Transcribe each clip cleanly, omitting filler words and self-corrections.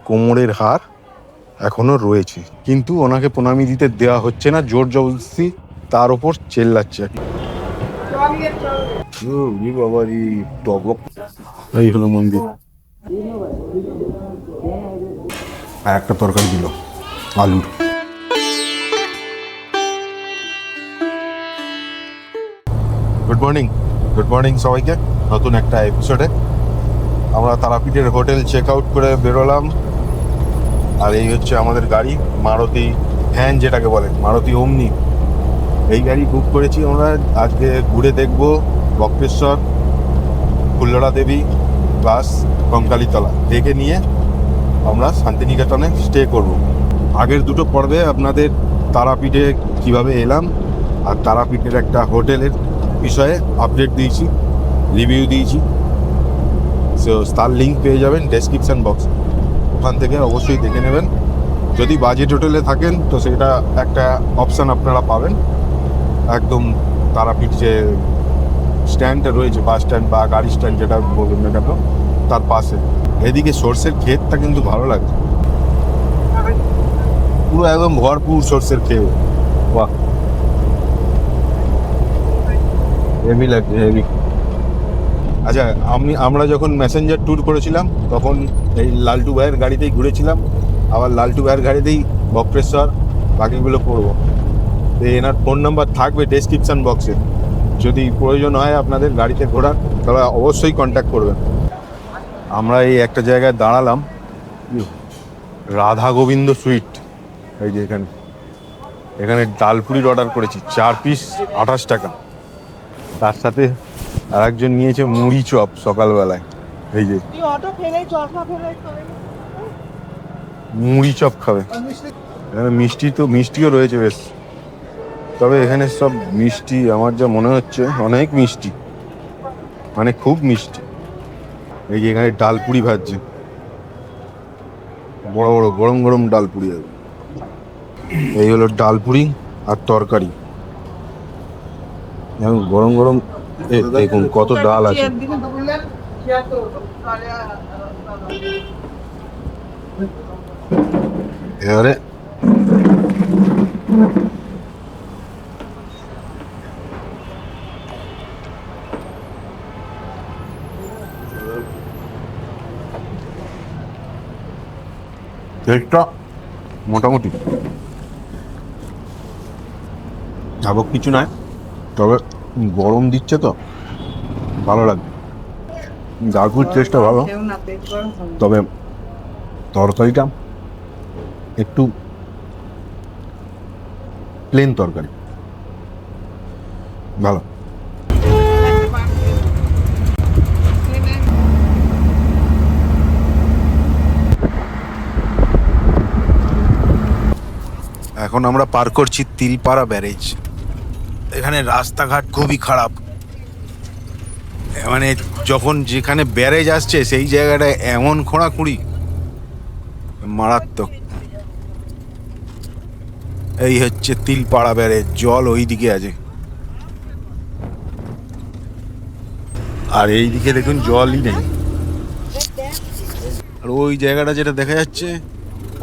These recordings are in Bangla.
কোমরের হার এখনো রয়েছে, কিন্তু ওনাকে প্রণামী দিতে দেওয়া হচ্ছে না, জোর জবরদস্তি তার ওপর চেল্লাচ্ছে। এই হলো মন্দির। আর একটা তরকারি দিল আলুর। গুড মর্নিং সবাইকে। নতুন একটা এপিসোডে আমরা তারাপীঠের হোটেল চেক আউট করে বেরোলাম। আর এই হচ্ছে আমাদের গাড়ি, মারুতি ভ্যান যেটাকে বলে, মারুতি ওমনি। এই গাড়ি বুক করেছি আমরা। আজকে ঘুরে দেখব বক্রেশ্বর, ফুল্লরা দেবী প্লাস কঙ্কালীতলা। দেখে নিয়ে আমরা শান্তিনিকেতনে স্টে করব। আগের দুটো পর্বে আপনাদের তারাপীঠে কিভাবে এলাম আর তারাপীঠের একটা হোটেলের বিষয়ে আপডেট দিয়েছি, রিভিউ দিয়েছি। সো তার লিঙ্ক পেয়ে যাবেন ডেসক্রিপশান বক্সে, ওখান থেকে অবশ্যই দেখে নেবেন। যদি বাজেট হোটেলে থাকেন তো সেটা একটা অপশান আপনারা পাবেন একদম তারাপীঠ যে স্ট্যান্ডটা রয়েছে, বাস স্ট্যান্ড বা গাড়ি স্ট্যান্ড যেটা বলুন না কেন, তার পাশে। এদিকে সর্ষের ক্ষেতটা কিন্তু ভালো লাগে, পুরো একদম ভরপুর সর্ষের ক্ষেত। বাহ, হেভি লাগছে, হেভি। আচ্ছা, আমরা যখন ম্যাসেঞ্জার ট্যুর করেছিলাম তখন এই লালটু ভাইয়ের গাড়িতেই ঘুরেছিলাম, আবার লালটু ভাইয়ের গাড়িতেই বক্রেশ্বর বাকিগুলো করবো। তো এনার ফোন নাম্বার থাকবে ডেসক্রিপশান বক্সে, যদি প্রয়োজন হয় আপনাদের গাড়িতে ঘোরার তাহলে অবশ্যই কন্ট্যাক্ট করবেন। আমরা এই একটা জায়গায় দাঁড়ালাম, রাধা গোবিন্দ সুইট। এই যে এখানে ডালপুরির অর্ডার করেছি, 4 পিস 28 টাকা। তার সাথে আর একজন নিয়েছে মুড়ি চপ সকালবেলায়। এই যে মুড়ি চপ খাবে। এখানে মিষ্টিও রয়েছে বেশ, তবে এখানে সব মিষ্টি আমার যা মনে হচ্ছে অনেক মিষ্টি, মানে খুব মিষ্টি। এই যে এখানে ডালপুরি ভাজছে, বড় বড় গরম গরম ডালপুরি। এই হলো ডালপুরি আর তরকারি, গরম গরম। দেখুন কত ডাল আছে। এবারে টেস্টটা মোটামুটি যাবক কিছু নয়, তবে গরম দিচ্ছে তো ভালো লাগবে। ডালপুর টেস্টটা ভালো, তবে তরকারিটা একটু প্লেন তরকারি, ভালো। এখন আমরা পার করছি তিলপাড়া ব্যারেজ। এখানে রাস্তাঘাট খুবই খারাপ, মানে যখন যেখানে ব্যারেজ আসছে সেই জায়গাটায় এমন খোঁড়াখুঁড়ি, মারাত্মক। এই হচ্ছে তিলপাড়া ব্যারেজ, জল ওই দিকে আছে, আর এই দিকে দেখুন জলই নেই। আর ওই জায়গাটা যেটা দেখা যাচ্ছে,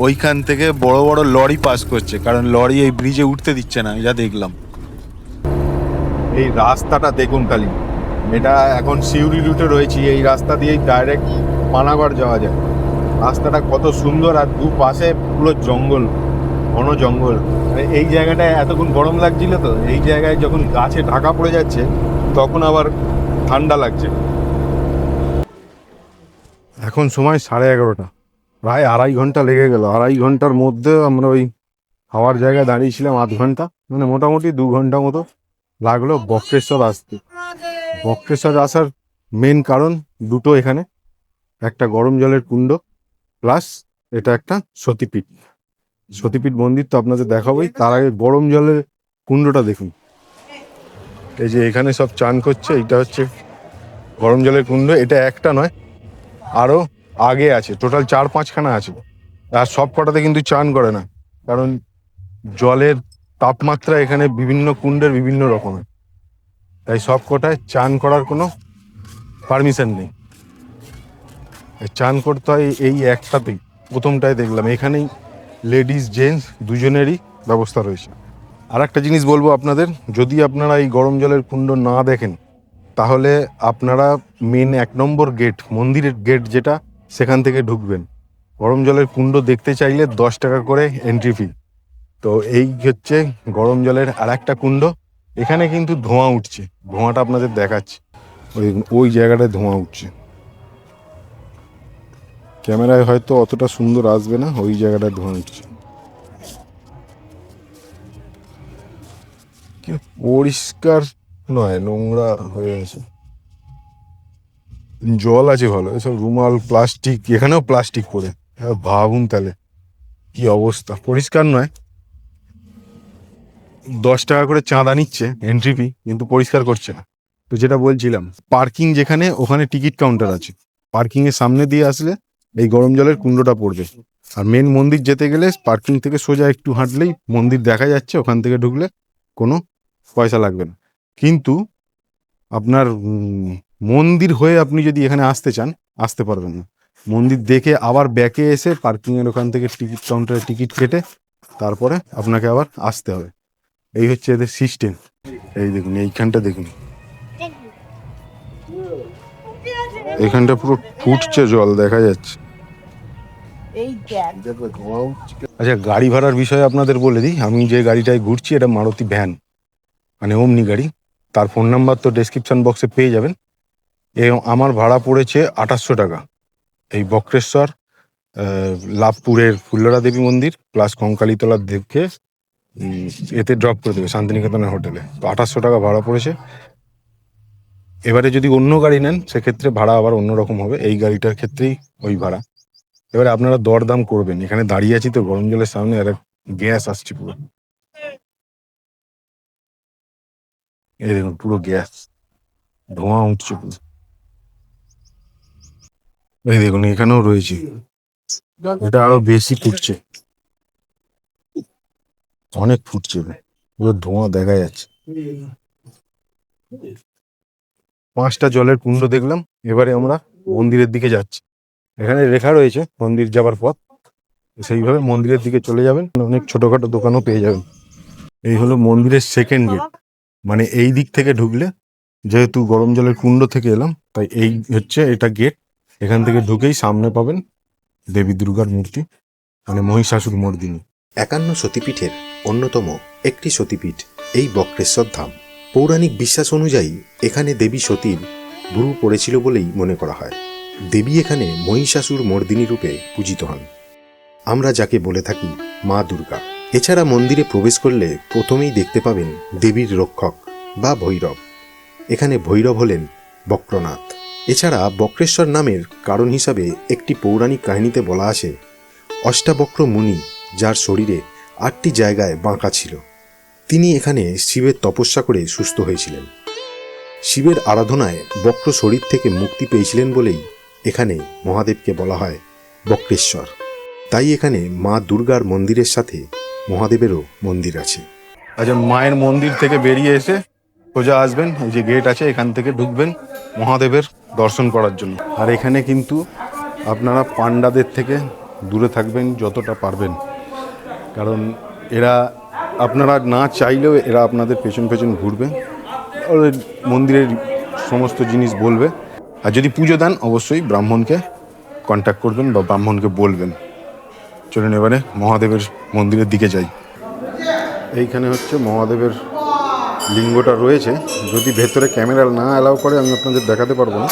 ওইখান থেকে বড় বড় লরি পাস করছে, কারণ লরি এই ব্রিজে উঠতে দিচ্ছে না, যা দেখলাম। এই রাস্তাটা দেখুন খালি, এটা এখন সিউড়ি রুটে রয়েছি, এই রাস্তা দিয়েই ডাইরেক্ট পানাগড় যাওয়া যায়। রাস্তাটা কত সুন্দর, আর দুপাশে পুরো জঙ্গল, ঘন জঙ্গল। এই জায়গাটায় এতক্ষণ গরম লাগছিল, তো এই জায়গায় যখন গাছে ঢাকা পড়ে যাচ্ছে তখন আবার ঠান্ডা লাগছে। এখন সময় 11:30, প্রায় 2.5 ঘন্টা লেগে গেল। 2.5 ঘন্টার মধ্যে আমরা ওই খাওয়ার জায়গায় দাঁড়িয়েছিলাম আধ ঘন্টা, মানে মোটামুটি 2 ঘন্টা মতো লাগলো বক্রেশ্বর আসতে। বক্রেশ্বর আসার মেন কারণ দুটো এখানে, একটা গরম জলের কুণ্ড, প্লাস এটা একটা সতীপীঠ। সতীপীঠ মন্দির তো আপনাদের দেখাবোই, তার আগে গরম জলের কুণ্ডটা দেখুন। এই যে এখানে সব চান করছে, এইটা হচ্ছে গরম জলের কুণ্ড। এটা একটা নয়, আরও আগে আছে, টোটাল 4-5খানা আছে। আর সব কটাতে কিন্তু চান করে না, কারণ জলের তাপমাত্রা এখানে বিভিন্ন কুণ্ডের বিভিন্ন রকমের, তাই সব কটায় চান করার কোনো পারমিশন নেই। চান করতে হয় এই একটাতেই। প্রথমটায় দেখলাম এখানেই লেডিস জেন্টস দুজনেরই ব্যবস্থা রয়েছে। আর একটা জিনিস বলবো আপনাদের, যদি আপনারা এই গরম জলের কুণ্ড না দেখেন তাহলে আপনারা মেন 1 নম্বর গেট, মন্দিরের গেট যেটা, সেখান থেকে ঢুকবেন। গরম জলের কুণ্ড দেখতে চাইলে 10 টাকা করে এন্ট্রি ফি। তো এই হচ্ছে গরম জলের আর একটা কুণ্ড। এখানে কিন্তু ধোঁয়া উঠছে, ধোঁয়াটা আপনাদের দেখাচ্ছি। ওই ওই জায়গাটায় ধোঁয়া উঠছে, ক্যামেরায় হয়তো অতটা সুন্দর আসবে না, ওই জায়গাটায় ধোঁয়া উঠছে। পরিষ্কার নয়, নোংরা হয়ে আছে। জল আছে ভালো, এসব রুমাল প্লাস্টিক, এখানেও প্লাস্টিক পড়ে। ভাবুন তাহলে কি অবস্থা। পরিষ্কার নয়, 10 টাকা করে চাঁদা নিচ্ছে এন্ট্রি ফি, কিন্তু পরিষ্কার করছে না। তো যেটা বলছিলাম, পার্কিং যেখানে, ওখানে টিকিট কাউন্টার আছে। পার্কিং এর সামনে দিয়ে আসলে এই গরম জলের কুণ্ডটা পড়বে। আর মেন মন্দির যেতে গেলে পার্কিং থেকে সোজা একটু হাঁটলেই মন্দির দেখা যাচ্ছে, ওখান থেকে ঢুকলে কোনো পয়সা লাগবে না। কিন্তু আপনার মন্দির হয়ে আপনি যদি এখানে আসতে চান, আসতে পারবেন না। মন্দির দেখে আবার ব্যাকে এসে পার্কিংয়ের ওখান থেকে টিকিট কাউন্টারে টিকিট কেটে তারপরে আপনাকে আবার আসতে হবে। এই হচ্ছে এদের সিস্টেম। এই দেখুন, এইখানটা দেখুন, এখানটা পুরো ফুটছে জল, দেখা যাচ্ছে। আচ্ছা, গাড়ি ভাড়ার বিষয়ে আপনাদের বলে দিই। আমি যে গাড়িটায় ঘুরছি এটা মারুতি ভ্যান, মানে ওমনি গাড়ি। তার ফোন নাম্বার তো ডেসক্রিপশন বক্সে পেয়ে যাবেন। আমার ভাড়া পড়েছে 2800 টাকা। এই বক্রেশ্বর, লাভপুরের ফুল্লরা দেবী মন্দির প্লাস কঙ্কালীতলার দেখে এতে ড্রপ করে দেবে শান্তিনিকেতনের হোটেলে। তো 2800 টাকা ভাড়া পড়েছে। এবারে যদি অন্য গাড়ি নেন সেক্ষেত্রে ভাড়া আবার অন্যরকম হবে, এই গাড়িটার ক্ষেত্রেই ওই ভাড়া। এবারে আপনারা দরদাম করবেন। এখানে দাঁড়িয়ে আছি তো গরম জলের সামনে, আর গ্যাস আসছে পুরো। এই দেখুন পুরো গ্যাস, ধোঁয়া উঠছে পুরো। এই দেখুন এখানেও রয়েছে, এটা আরো বেশি ফুটছে, অনেক ফুটছে, পুরো ধোঁয়া দেখা যাচ্ছে। 5টা জলের কুণ্ড দেখলাম, এবারে আমরা মন্দিরের দিকে যাচ্ছি। এখানে লেখা রয়েছে মন্দির যাবার পথ, সেইভাবে মন্দিরের দিকে চলে যাবেন। অনেক ছোটখাটো দোকানও পেয়ে যাবেন। এই হলো মন্দিরের সেকেন্ড গেট, মানে এই দিক থেকে ঢুকলে, যেহেতু গরম জলের কুণ্ড থেকে এলাম তাই এই হচ্ছে এটা গেট। এখান থেকে ঢুকেই সামনে পাবেন দেবী দুর্গার মূর্তি, মানে মহিষাসুর মর্দিনী। 51 সতীপীঠের অন্যতম একটি সতীপীঠ এই বক্রেশ্বর ধাম। পৌরাণিক বিশ্বাস অনুযায়ী এখানে দেবী সতীর বুড়ো পড়েছিল বলেই মনে করা হয়। দেবী এখানে মহিষাসুর মর্দিনী রূপে পূজিত হন, আমরা যাকে বলে থাকি মা দুর্গা। এছাড়া মন্দিরে প্রবেশ করলে প্রথমেই দেখতে পাবেন দেবীর রক্ষক বা ভৈরব। এখানে ভৈরব হলেন বক্রনাথ। এছাড়া বক্রেশ্বর নামের কারণ হিসাবে একটি পৌরাণিক কাহিনীতে বলা আছে, অষ্টাবক্র মুনি, যার শরীরে 8টি জায়গায় বাঁকা ছিল, তিনি এখানে শিবের তপস্যা করে সুস্থ হয়েছিলেন। শিবের আরাধনায় বক্র শরীর থেকে মুক্তি পেয়েছিলেন বলেই এখানে মহাদেবকে বলা হয় বক্রেশ্বর। তাই এখানে মা দুর্গার মন্দিরের সাথে মহাদেবেরও মন্দির আছে। আচ্ছা, মায়ের মন্দির থেকে বেরিয়ে এসে সোজা আসবেন, এই যে গেট আছে এখান থেকে ঢুকবেন মহাদেবের দর্শন করার জন্য। আর এখানে কিন্তু আপনারা পান্ডাদের থেকে দূরে থাকবেন যতটা পারবেন, কারণ এরা আপনারা না চাইলেও এরা আপনাদের পেছন পেছন ঘুরবে, ওদের মন্দিরের সমস্ত জিনিস বলবে। আর যদি পুজো দেন অবশ্যই ব্রাহ্মণকে কন্ট্যাক্ট করবেন বা ব্রাহ্মণকে বলবেন। চলুন এবারে মহাদেবের মন্দিরের দিকে যাই। এইখানে হচ্ছে মহাদেবের লিঙ্গটা রয়েছে। যদি ভেতরে ক্যামেরা না অ্যালাউ করে আমি আপনাদের দেখাতে পারবো না,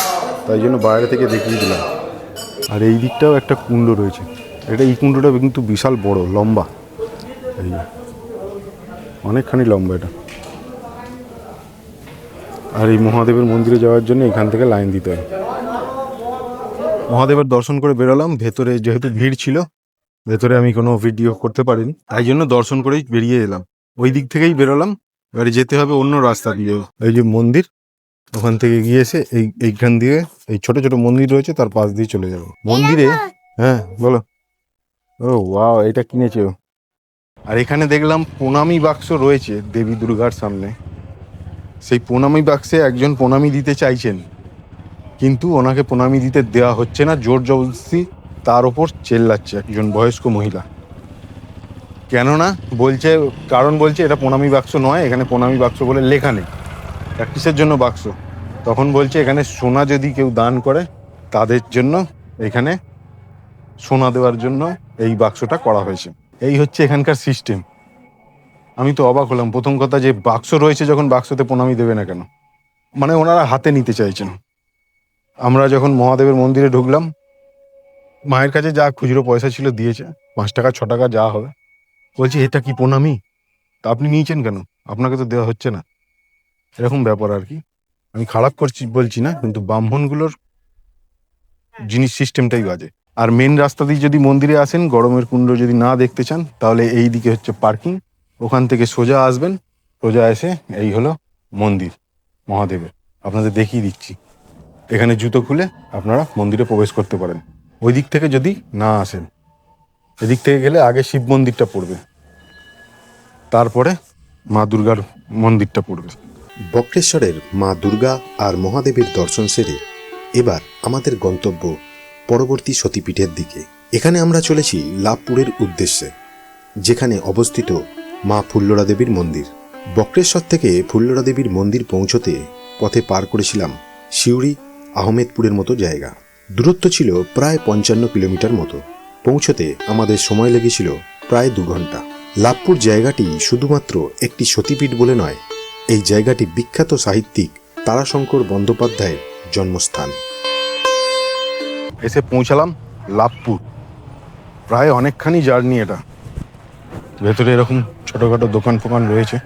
তাই জন্য বাইরে থেকে দেখিয়ে দিলাম। আর এই দিকটাও একটা কুণ্ড রয়েছে, এই কুণ্ডটা কিন্তু বিশাল বড়, লম্বা, এই অনেকখানি লম্বা এটা। আর এই মহাদেবের মন্দিরে যাওয়ার জন্য এখান থেকে লাইন দিতে হয়। মহাদেবের দর্শন করে বেরোলাম। ভেতরে যেহেতু ভিড় ছিল, ভেতরে আমি কোনো ভিডিও করতে পারিনি, তাই জন্য দর্শন করেই বেরিয়ে এলাম। ওই দিক থেকেই বেরোলাম, এবারে যেতে হবে অন্য রাস্তা দিয়ে। এই যে মন্দির, ওখান থেকে গিয়ে এসে এইখান দিয়ে এই ছোট ছোট মন্দির রয়েছে তার পাশ দিয়ে চলে যাবো মন্দিরে। হ্যাঁ বলো। ও ওয়াও, এটা কিনেছে। আর এখানে দেখলাম প্রণামী বাক্স রয়েছে দেবী দুর্গার সামনে। সেই প্রণামী বাক্সে একজন প্রণামী দিতে চাইছেন, কিন্তু ওনাকে প্রণামী দিতে দেওয়া হচ্ছে না, জোর জবরদস্তি তার ওপর চেল্লাচ্ছে একজন বয়স্ক মহিলা। কেননা বলছে, কারণ বলছে এটা প্রণামী বাক্স নয়, এখানে প্রণামী বাক্স বলে লেখা নেই, কিসের জন্য বাক্স। তখন বলছে এখানে সোনা যদি কেউ দান করে তাদের জন্য এখানে সোনা দেওয়ার জন্য এই বাক্সটা করা হয়েছে। এই হচ্ছে এখানকার সিস্টেম। আমি তো অবাক হলাম। প্রথম কথা, যে বাক্স রয়েছে যখন, বাক্সতে প্রণামী দেবে না কেন? মানে ওনারা হাতে নিতে চাইছেন। আমরা যখন মহাদেবের মন্দিরে ঢুকলাম, মায়ের কাছে যা খুচরো পয়সা ছিল দিয়েছে, 5 টাকা 6 টাকা যা হবে। বলছি এটা কি প্রণামী? তা আপনি নিয়েছেন কেন? আপনাকে তো দেওয়া হচ্ছে না। এরকম ব্যাপার আর কি। আমি খারাপ করছি বলছি না, কিন্তু ব্রাহ্মণগুলোর জিনিস সিস্টেমটাই বাজে। আর মেন রাস্তা দিয়ে যদি মন্দিরে আসেন, গরমের কুণ্ড যদি না দেখতে চান, তাহলে এই দিকে হচ্ছে পার্কিং। ওখান থেকে সোজা আসবেন, সোজা এসে এই হলো মন্দির মহাদেবের। আপনাদের দেখিয়ে দিচ্ছি। এখানে জুতো খুলে আপনারা মন্দিরে প্রবেশ করতে পারেন। ওই দিক থেকে যদি না আসেন, এদিক থেকে গেলে আগে শিব মন্দিরটা পড়বে, তারপরে মা দুর্গার মন্দিরটা পড়বে। বক্রেশ্বরের মা দুর্গা আর মহাদেবের দর্শন সেরে এবার আমাদের গন্তব্য পরবর্তী সতীপীঠের দিকে। এখানে আমরা চলেছি লাভপুরের উদ্দেশ্যে, যেখানে অবস্থিত মা ফুল্লরা দেবীর মন্দির। বক্রেশ্বর থেকে ফুল্লরা দেবীর মন্দির পৌঁছতে পথে পার করেছিলাম সিউড়ি, আহমেদপুরের মতো জায়গা। দূরত্ব ছিল প্রায় 55 কিলোমিটার মতো। পৌঁছতে আমাদের সময় লেগেছিল প্রায় 2 ঘন্টা। লাভপুর জায়গাটি শুধুমাত্র একটি সতীপীঠ বলে নয়, এই জায়গাটি বিখ্যাত সাহিত্যিক তারাশঙ্কর বন্দ্যোপাধ্যায়ের জন্মস্থান। এসে পৌঁছালাম লাভপুর। প্রায় অনেকখানি জার্নি এটা। ভেতরে এরকম ছোটখাটো দোকান ফোকান রয়েছে,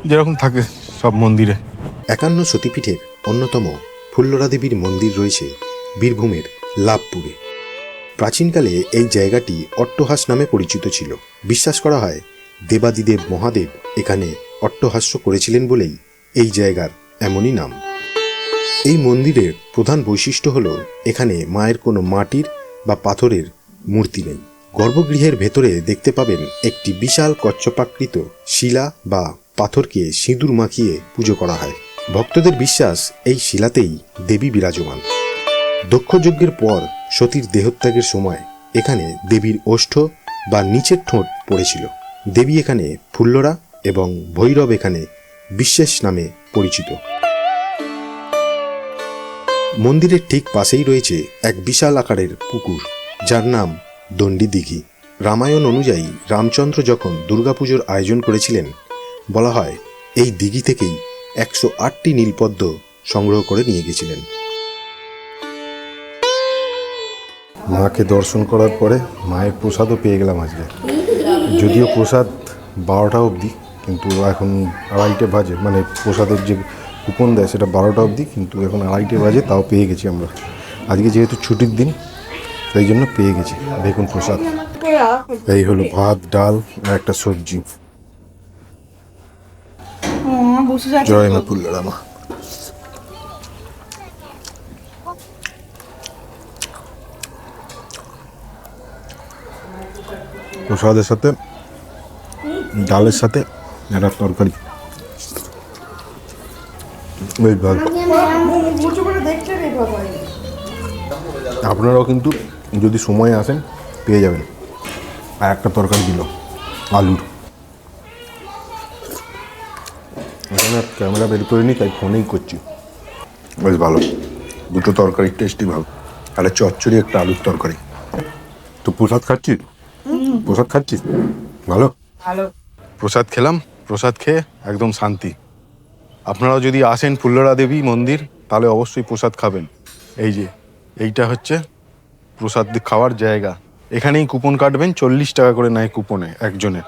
যেরকম থাকে সব মন্দিরে। 51 সতীপীঠের অন্যতম ফুল্লরা দেবীর মন্দির রয়েছে বীরভূমের লাভপুরে। প্রাচীনকালে এই জায়গাটি অট্টহাস নামে পরিচিত ছিল। বিশ্বাস করা হয় দেবাদিদেব মহাদেব এখানে অট্টহাস্য করেছিলেন বলেই এই জায়গার এমনই নাম। এই মন্দিরের প্রধান বৈশিষ্ট্য হল এখানে মায়ের কোনো মাটির বা পাথরের মূর্তি নেই। গর্ভগৃহের ভেতরে দেখতে পাবেন একটি বিশাল কচ্ছপাকৃত শিলা বা পাথরকে সিঁদুর মাখিয়ে পুজো করা হয়। ভক্তদের বিশ্বাস এই শিলাতেই দেবী বিরাজমান। দক্ষ যজ্ঞের পর সতীর দেহত্যাগের সময় এখানে দেবীর ওষ্ঠ বা নিচের ঠোঁট পড়েছিল। দেবী এখানে ফুল্লরা এবং ভৈরব এখানে বিশ্বেশ নামে পরিচিত। মন্দিরের ঠিক পাশেই রয়েছে এক বিশাল আকারের পুকুর, যার নাম দণ্ডী দিঘি। রামায়ণ অনুযায়ী রামচন্দ্র যখন দুর্গাপুজোর আয়োজন করেছিলেন, বলা হয় এই দিঘি থেকেই 108টি নীলপদ্ম সংগ্রহ করে নিয়ে গেছিলেন। মাকে দর্শন করার পরে মায়ের প্রসাদও পেয়ে গেলাম আজকে। যদিও প্রসাদ 12টা অবধি, কিন্তু এখন 2:30 বাজে। মানে প্রসাদের যে কুপন দেয় সেটা 12টা অবধি, কিন্তু এখন 2:30 বাজে, তাও পেয়ে গেছি আমরা। আজকে যেহেতু ছুটির দিন, সেই জন্য পেয়ে গেছি দেখুন প্রসাদ। এই হলো ভাত, ডাল আর একটা সবজি। জয় মা ফুল্লরা মা। প্রসাদের সাথে ডালের সাথে একটা তরকারি, বেশ ভালো। আপনারাও কিন্তু যদি সময় আসেন পেয়ে যাবেন। আর একটা তরকারি দিল আলুর। এখানে ক্যামেরা বের করিনি, তাই ফোনেই করছি। বেশ ভালো, দুটো তরকারি টেস্টি ভালো। আর চচ্চড়ি, একটা আলুর তরকারি। তো প্রসাদ খাচ্ছি, প্রসাদ খাচ্ছি, ভালো ভালো প্রসাদ খেলাম। প্রসাদ খেয়ে একদম শান্তি। আপনারাও যদি আসেন ফুল্লরা দেবী মন্দির, তাহলে অবশ্যই প্রসাদ খাবেন। এই যে এইটা হচ্ছে প্রসাদ খাওয়ার জায়গা। এখানেই কুপন কাটবেন, 40 টাকা করে নেয় কুপনে একজনের।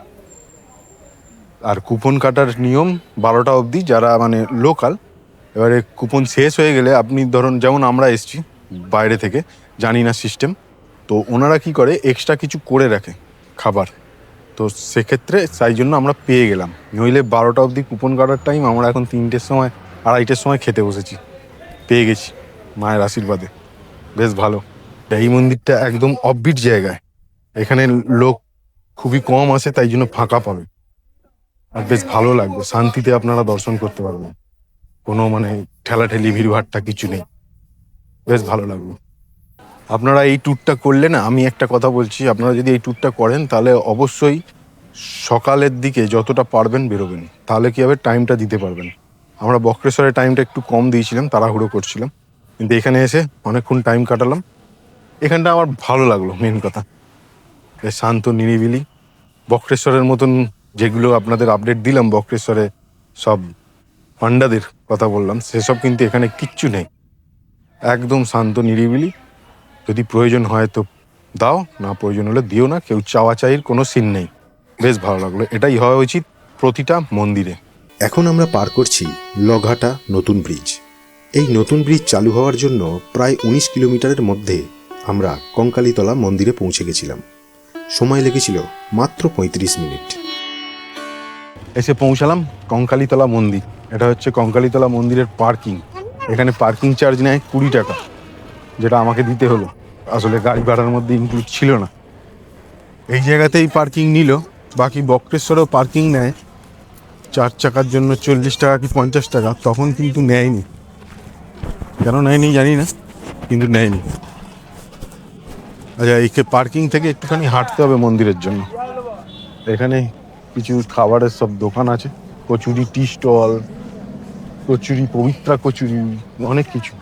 আর কুপন কাটার নিয়ম 12টা অবধি, যারা মানে লোকাল। এবারে কুপন শেষ হয়ে গেলে আপনি ধরুন, যেমন আমরা এসছি বাইরে থেকে, জানি না সিস্টেম, তো ওনারা কি করে এক্সট্রা কিছু করে রাখে খাবার। তো সেক্ষেত্রে তাই জন্য আমরা পেয়ে গেলাম। নইলে 12টা অবধি কুপন কাটার টাইম, আমরা এখন 3টের সময় 2:30-এর সময় খেতে বসেছি। পেয়ে গেছি মায়ের আশীর্বাদে, বেশ ভালো। এই মন্দিরটা একদম অফবিট জায়গায়, এখানে লোক খুবই কম আসে, তাই জন্য ফাঁকা পাবে। আর বেশ ভালো লাগবে, শান্তিতে আপনারা দর্শন করতে পারবেন। কোনো মানে ঠেলাঠেলি ভিড়ভাট্টা কিছু নেই। বেশ ভালো লাগলো। আপনারা এই ট্যুরটা করলে না, আমি একটা কথা বলছি, আপনারা যদি এই ট্যুরটা করেন তাহলে অবশ্যই সকালের দিকে যতটা পারবেন বেরোবেন, তাহলে কী হবে, টাইমটা দিতে পারবেন। আমরা বক্রেশ্বরের টাইমটা একটু কম দিয়েছিলাম, তাড়াহুড়ো করছিলাম, কিন্তু এখানে এসে অনেকক্ষণ টাইম কাটালাম। এখানটা আমার ভালো লাগলো, মেন কথা বেশ শান্ত নিরিবিলি। বক্রেশ্বরের মতন যেগুলো আপনাদের আপডেট দিলাম, বক্রেশ্বরে সব পান্ডাদের কথা বললাম, সেসব কিন্তু এখানে কিচ্ছু নেই। একদম শান্ত নিরিবিলি। যদি প্রয়োজন হয় তো দাও, না প্রয়োজন হলে দিও না, কেউ চাওয়া চাইয়ের কোনো সিন নেই। বেশ ভালো লাগলো। এটাই হওয়া উচিত প্রতিটা মন্দিরে। এখন আমরা পার করছি লঘাটা নতুন ব্রিজ। এই নতুন ব্রিজ চালু হওয়ার জন্য প্রায় 19 কিলোমিটারের মধ্যে আমরা কঙ্কালীতলা মন্দিরে পৌঁছে গেছিলাম। সময় লেগেছিল মাত্র 35 মিনিট। এসে পৌঁছালাম কঙ্কালীতলা মন্দির। এটা হচ্ছে কঙ্কালীতলা মন্দিরের পার্কিং। এখানে পার্কিং চার্জ নেয় 20 টাকা, যেটা আমাকে দিতে হলো, আসলে গাড়ি ভাড়ার মধ্যে ইনক্লুড ছিল না। এই জায়গাতেই পার্কিং নিল। বাকি বক্রেশ্বরেও পার্কিং নেয় 4 চাকার জন্য 40 টাকা কি 50 টাকা, তখন কিন্তু নেয়নি। কেন নেয়নি জানি না, কিন্তু নেয়নি। আচ্ছা, এই পার্কিং থেকে একটুখানি হাঁটতে হবে মন্দিরের জন্য। এখানে কিছু খাবারের সব দোকান আছে, কচুরি টি স্টল, কচুরি, পবিত্রা কচুরি, অনেক কিছু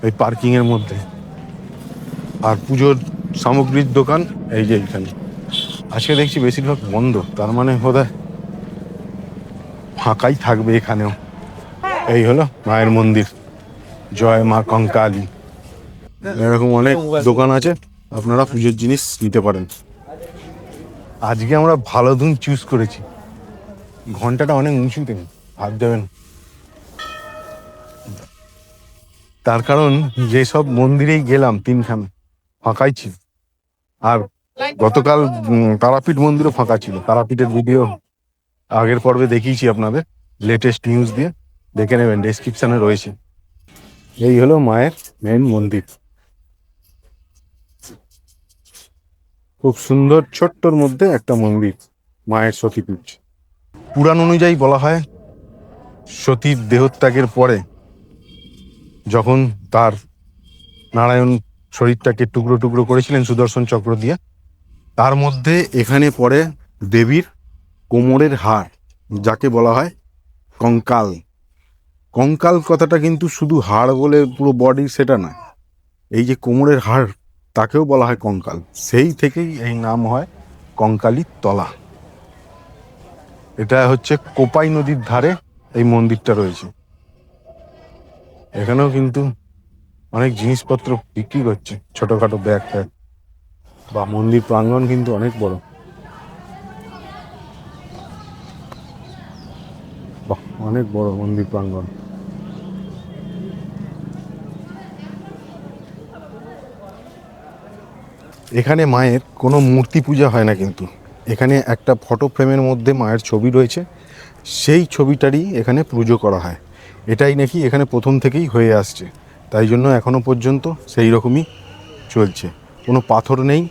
এই পার্কিংয়ের মধ্যে। আর পুজোর সামগ্রীর দোকান এই যে এইখানে। আজকে দেখছি বেশিরভাগ বন্ধ, তার মানে বোধহয় ফাঁকাই থাকবে এখানেও। এই হলো মায়ের মন্দির, জয় মা কঙ্কালী। এরকম অনেক দোকান আছে, আপনারা পুজোর জিনিস নিতে পারেন। আজকে আমরা ভালো ধুন চুজ করেছি। ঘন্টাটা অনেক উঁচুতে, ভাব দেবেন। তার কারণ যেসব মন্দিরেই গেলাম তিনখানা ফাঁকাই ছিল। আর গতকাল তারাপীঠ মন্দিরও ফাঁকা ছিল। তারাপীঠের ভিডিও আগের পর্বে দেখিয়েছি আপনাদের, লেটেস্ট নিউজ দিয়ে দেখে নেবেন, ডেসক্রিপশনে রয়েছে। এই হলো মায়ের মেন মন্দির। খুব সুন্দর, ছোট্টর মধ্যে একটা মন্দির, মায়ের সতীপীঠ। পুরাণ অনুযায়ী বলা হয় সতীর দেহত্যাগের পরে যখন তার নারায়ণ শরীরটাকে টুকরো টুকরো করেছিলেন সুদর্শন চক্র দিয়ে, তার মধ্যে এখানে পড়ে দেবীর কোমরের হাড়, যাকে বলা হয় কঙ্কাল। কঙ্কাল কথাটা কিন্তু শুধু হাড় বলে পুরো বডি সেটা না, এই যে কোমরের হাড় তাকেও বলা হয় কঙ্কাল। সেই থেকেই এই নাম হয় কঙ্কালী তলা। এটা হচ্ছে কোপাই নদীর ধারে এই মন্দিরটা রয়েছে। এখানেও কিন্তু অনেক জিনিসপত্র বিক্রি করছে, ছোটখাটো ব্যাগ ট্যাগ। বা মন্দির প্রাঙ্গণ কিন্তু অনেক বড়। বাহ, অনেক বড় মন্দির প্রাঙ্গণ। এখানে মায়ের কোনো মূর্তি পূজা হয় না, কিন্তু এখানে একটা ফটো ফ্রেমের মধ্যে মায়ের ছবি রয়েছে, সেই ছবিটারই এখানে পুজো করা হয়। এটাই নাকি এখানে প্রথম থেকেই হয়ে আসছে, তাই জন্য এখনো পর্যন্ত সেই রকমই চলছে। কোনো পাথর নেই,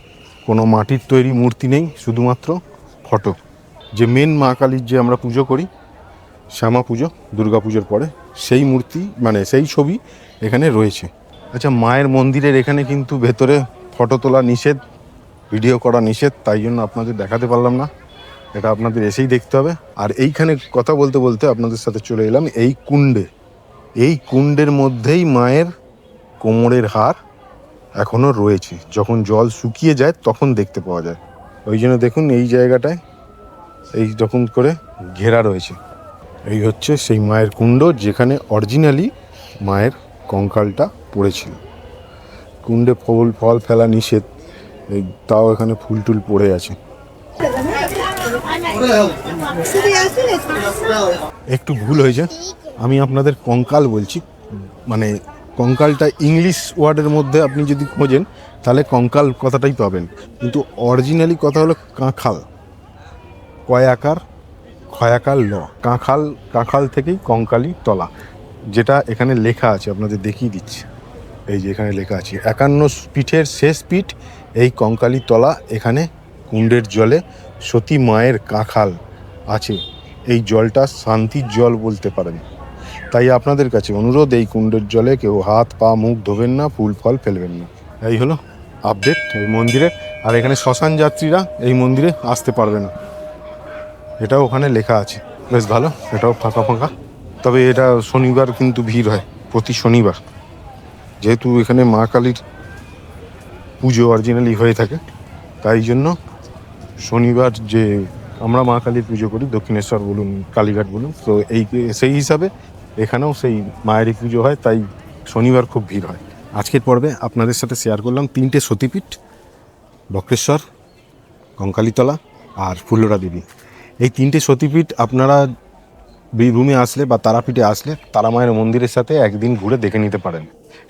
কোনো মাটির তৈরি মূর্তি নেই, শুধুমাত্র ফটো। যে মেন মা কালীর যে আমরা পুজো করি, শ্যামা পুজো, দুর্গা পুজোর পরে, সেই মূর্তি মানে সেই ছবি এখানে রয়েছে। আচ্ছা, মায়ের মন্দিরের এখানে কিন্তু ভেতরে ফটো তোলা নিষেধ, ভিডিও করা নিষেধ, তাই জন্য আপনাদের দেখাতে পারলাম না। এটা আপনাদের এসেই দেখতে হবে। আর এইখানে কথা বলতে বলতে আপনাদের সাথে চলে এলাম এই কুণ্ডে। এই কুণ্ডের মধ্যেই মায়ের কোমরের হাড় এখনও রয়েছে। যখন জল শুকিয়ে যায় তখন দেখতে পাওয়া যায়। ওই জন্য দেখুন এই জায়গাটায় এই যখন করে ঘেরা রয়েছে। এই হচ্ছে সেই মায়ের কুণ্ড, যেখানে অরিজিনালি মায়ের কঙ্কালটা পড়েছিল। কুণ্ডে ফল ফেলা নিষেধ, তাও এখানে ফুল টুল পড়ে আছে। একটু ভুল হয়েছে, আমি আপনাদের কঙ্কাল বলছি, মানে কঙ্কালটা ইংলিশ ওয়ার্ডের মধ্যে আপনি যদি খোঁজেন তাহলে কঙ্কাল কথাটাই পাবেন, কিন্তু অরিজিনালি কথা হলো কাঁখাল, কয়াকার খয়াকার ল, কাঁখাল। কাঁখাল থেকেই কঙ্কালী তলা, যেটা এখানে লেখা আছে, আপনাদের দেখিয়ে দিচ্ছি। এই যে এখানে লেখা আছে 51 পীঠের শেষ পীঠ এই কঙ্কালী তলা। এখানে কুণ্ডের জলে সতী মায়ের কাঁখাল আছে। এই জলটা শান্তির জল বলতে পারেন। তাই আপনাদের কাছে অনুরোধ, এই কুণ্ডের জলে কেউ হাত পা মুখ ধোবেন না, ফুল ফল ফেলবেন না। এই হলো আপডেট এই মন্দিরে। আর এখানে শ্মশান যাত্রীরা এই মন্দিরে আসতে পারবে না, এটাও ওখানে লেখা আছে। বেশ ভালো, এটাও ফাঁকা ফাঁকা। তবে এটা শনিবার কিন্তু ভিড় হয়, প্রতি শনিবার, যেহেতু এখানে মা কালীর পুজো অরিজিনালি হয়ে থাকে, তাই জন্য শনিবার যে আমরা মা কালীর পুজো করি, দক্ষিণেশ্বর বলুন কালীঘাট বলুন, তো সেই হিসাবে এখানেও সেই মায়েরই পুজো হয়, তাই শনিবার খুব ভিড় হয়। আজকের পর্বে আপনাদের সাথে শেয়ার করলাম 3টে সতীপীঠ, বক্রেশ্বর, কঙ্কালীতলা আর ফুল্লরা দেবী। এই 3টে সতীপীঠ আপনারা বীরভূমে আসলে বা তারাপীঠে আসলে তারা মায়ের মন্দিরের সাথে একদিন ঘুরে দেখে নিতে পারেন।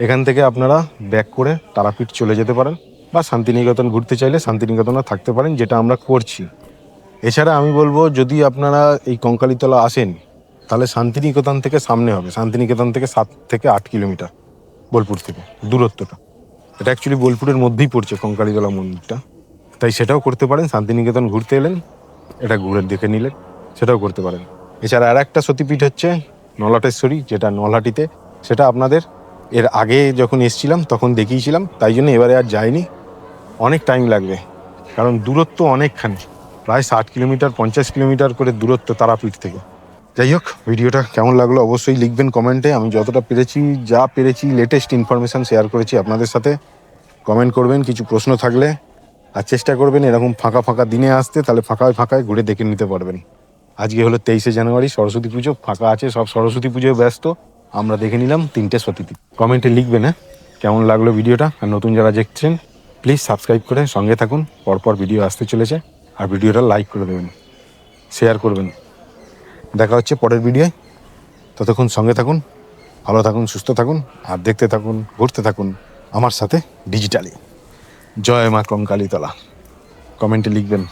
এখান থেকে আপনারা ব্যাক করে তারাপীঠ চলে যেতে পারেন, বা শান্তিনিকেতন ঘুরতে চাইলে শান্তিনিকেতনে থাকতে পারেন, যেটা আমরা করছি। এছাড়া আমি বলবো, যদি আপনারা এই কঙ্কালীতলা আসেন তাহলে শান্তিনিকেতন থেকে সামনে হবে, শান্তিনিকেতন থেকে 7 থেকে 8 কিলোমিটার বোলপুর থেকে দূরত্বটা। এটা অ্যাকচুয়ালি বোলপুরের মধ্যেই পড়ছে কঙ্কালীতলা মন্দিরটা, তাই সেটাও করতে পারেন। শান্তিনিকেতন ঘুরতে এলেন, এটা ঘুরে দেখে নিলেন, সেটাও করতে পারেন। এছাড়া আর একটা সতীপীঠ হচ্ছে নলাটেশ্বরী, যেটা নলহাটিতে। সেটা আপনাদের এর আগে যখন এসছিলাম তখন দেখিয়েছিলাম, তাই জন্য এবারে আর যাইনি, অনেক টাইম লাগবে, কারণ দূরত্ব অনেকখানি, প্রায় 60 কিলোমিটার 50 কিলোমিটার করে দূরত্ব তারাপীঠ থেকে। যাই হোক, ভিডিওটা কেমন লাগলো অবশ্যই লিখবেন কমেন্টে। আমি যতটা পেরেছি, যা পেরেছি লেটেস্ট ইনফরমেশান শেয়ার করেছি আপনাদের সাথে। কমেন্ট করবেন কিছু প্রশ্ন থাকলে, আর চেষ্টা করবেন এরকম ফাঁকা ফাঁকা দিনে আসতে, তাহলে ফাঁকায় ফাঁকায় ঘুরে দেখে নিতে পারবেন। আজকে হলো 23শে জানুয়ারি, সরস্বতী পুজো, ফাঁকা আছে সব, সরস্বতী পুজোয় ব্যস্ত। আমরা দেখে নিলাম 3টে সতীপীঠ। কমেন্টে লিখবেন হ্যাঁ কেমন লাগলো ভিডিওটা। আর নতুন যারা দেখছেন প্লিজ সাবস্ক্রাইব করে সঙ্গে থাকুন, পরপর ভিডিও আসতে চলেছে। আর ভিডিওটা লাইক করে দেবেন, শেয়ার করবেন। দেখা হচ্ছে পরের ভিডিওয়, ততক্ষণ সঙ্গে থাকুন, ভালো থাকুন, সুস্থ থাকুন, আর দেখতে থাকুন, ঘুরতে থাকুন আমার সাথে ডিজিটালি। জয় মা কঙ্কালীতলা। কমেন্টে লিখবেন।